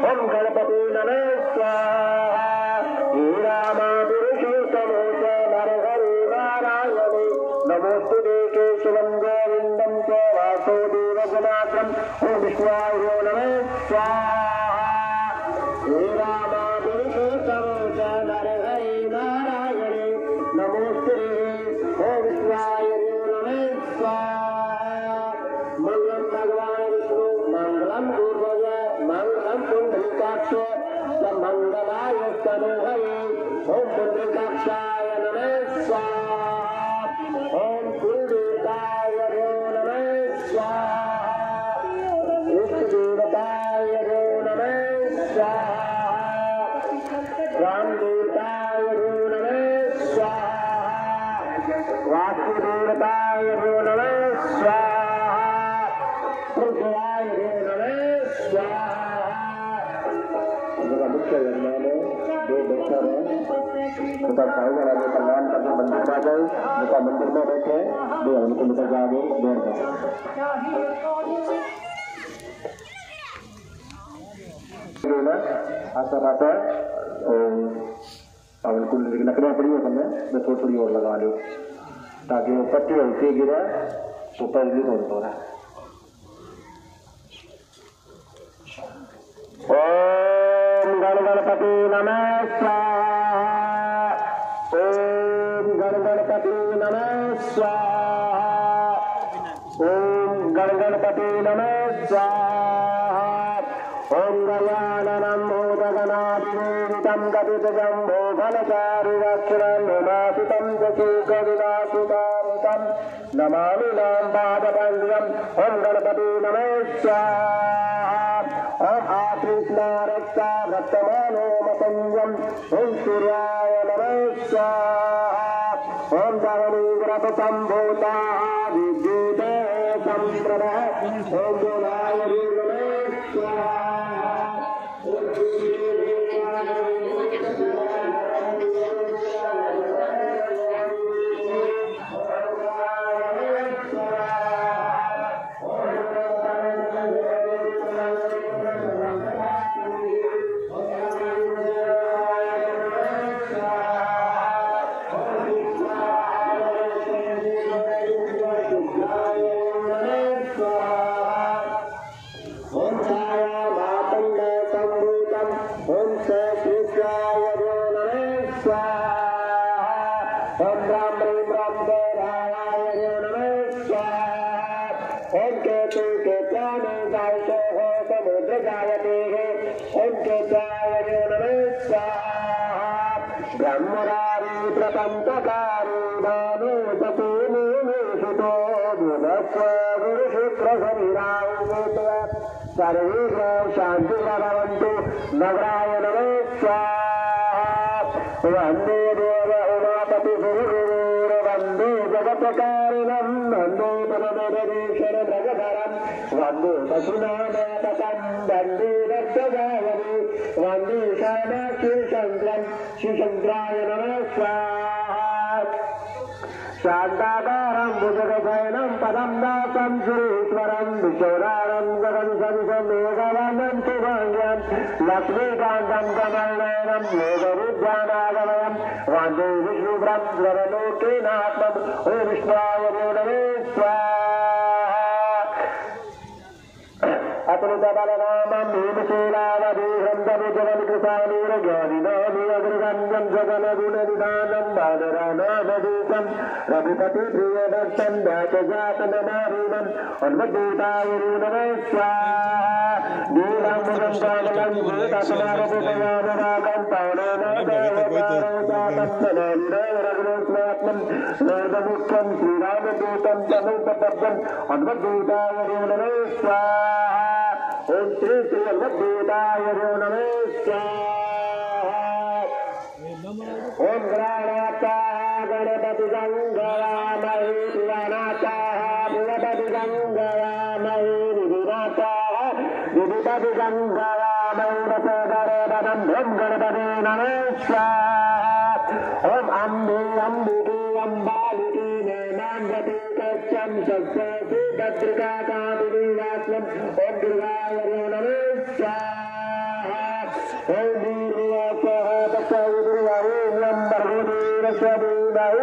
ओम गणपति नमः स्वाहा नमोस्तुते केशवं गोविन्दं च वासुदेवगुणात्रं ओम विष्णुवाय नमः स्वाहा हे रामाभिषेकं च नरहरि नारायणे नमोस्तुते ओम विष्णुवाय नमः स्वाहा मंगलम भगवान विष्णु मंगलम गुरुदेव मंगलम पुंडरीकाक्ष मंगलाय तनोहरे ओम पुंडरीकाक्षाय नमः स्वाहा ओम कुलदेवताय नमः स्वाहा इष्टदेवताय नमः स्वाहा रामदेवताय नमः स्वाहा वासुदेवताय नमः स्वाहा प्रभुवाय नमः स्वाहा। मुख्य योजना में दो बच्चों हैं उनका खाने वाले कल्याण करके मंदिर में गए उनका मंदिर में बैठे दो उनको लेकर जाओगे देर में आता रहता है और उनको लकड़ियाँ पड़ी है समय मैं थोड़ी और लगा लो ताकि वो पट्टी हल्की गिरा तो पहले थोड़ा थोड़ा ओम गणपति नमः स्वाहा ओम गणपति नमः स्वाहा ओम गणपति नमः स्वाहा ओम गजाननं मोदगनाभिवेदितं गदितजम्बो फलचारुरक्षणं विनाशितं जशीकविनाशिकारितं नमामि नाम पादपङ्कजम् ओम गणपति नमः स्वाहा ओम आकृष्णा रक्षा रक्तमानो मसंयम ओम सूर्याय नमः स्वाहा ओम धरणीग्रभसम्भूता विद्युते सम्प्रभः ओम देवाय नमः स्वाहा ब्रह्मरारी प्रपंचकारी भानु सपूनु निषितो गुणस्व गुरुशुक्र शरीरांगेत सर्वे शांति भवन्तु नगराय नमः स्वाहा वन्दे देव उमापति गुरुर् वन्दे जगत्कारिणं वन्दे परमधीश्वर भगधरं वन्दे पशुनाथं वन्दे दत्तगायनी वन्दे शानाक्षी शङ्करं श्रीशङ्कराय नमः स्वाहा शान्ताकारं भुजगशयनं पदं दासं सुरेश्वरं विशोरारं गगनसविषमेघवर्णं शुभाङ्ग्यं लक्ष्मीकान्तं कमलनयनं योगविद्यानागमयं वन्दे विष्णुब्रह्मलोकेनात्मम् ॐ विष्णुवाय नमः स्वाहा अतुलितबलरामं भीमशूलावधीहं तनुजवन्कृशानीरज्ञानिनानिरगृगन्यं जगनगुणनिधानं बालरानामधीशं रघुपतिप्रियभक्तं व्यासजातनमारीमम् उन्मद्भूताय नमः स्वाहा नीलाम्बुजं कामलं भूतसमारभूतयामरागं पावननाथावतारौतापत्तनानिरगुणस्मात्मं वेदमुख्यं श्रीरामदूतं तनुपपद्यम् उन्मद्भूताय नमः स्वाहा ओम श्री श्री अन्नदेवताय नमः स्वाहा ओम गणानाथाः गणपति गंगामहे गणानाथाः गणपति गंगामहे विधिनाथाः विधिपति गंगामहे रसधरवदनं ओम गणपति नमः स्वाहा ओम अम्बे अम्बिके अम्बालिके नैनां गति कच्चं सत्सति भद्रिका कामिनीवास्वम् ओम दुर्गाय नमः स्वाहा ओम दुर्गा स्वाहा तस्मै दुर्गाय ओम भगवते रस्वदेवाय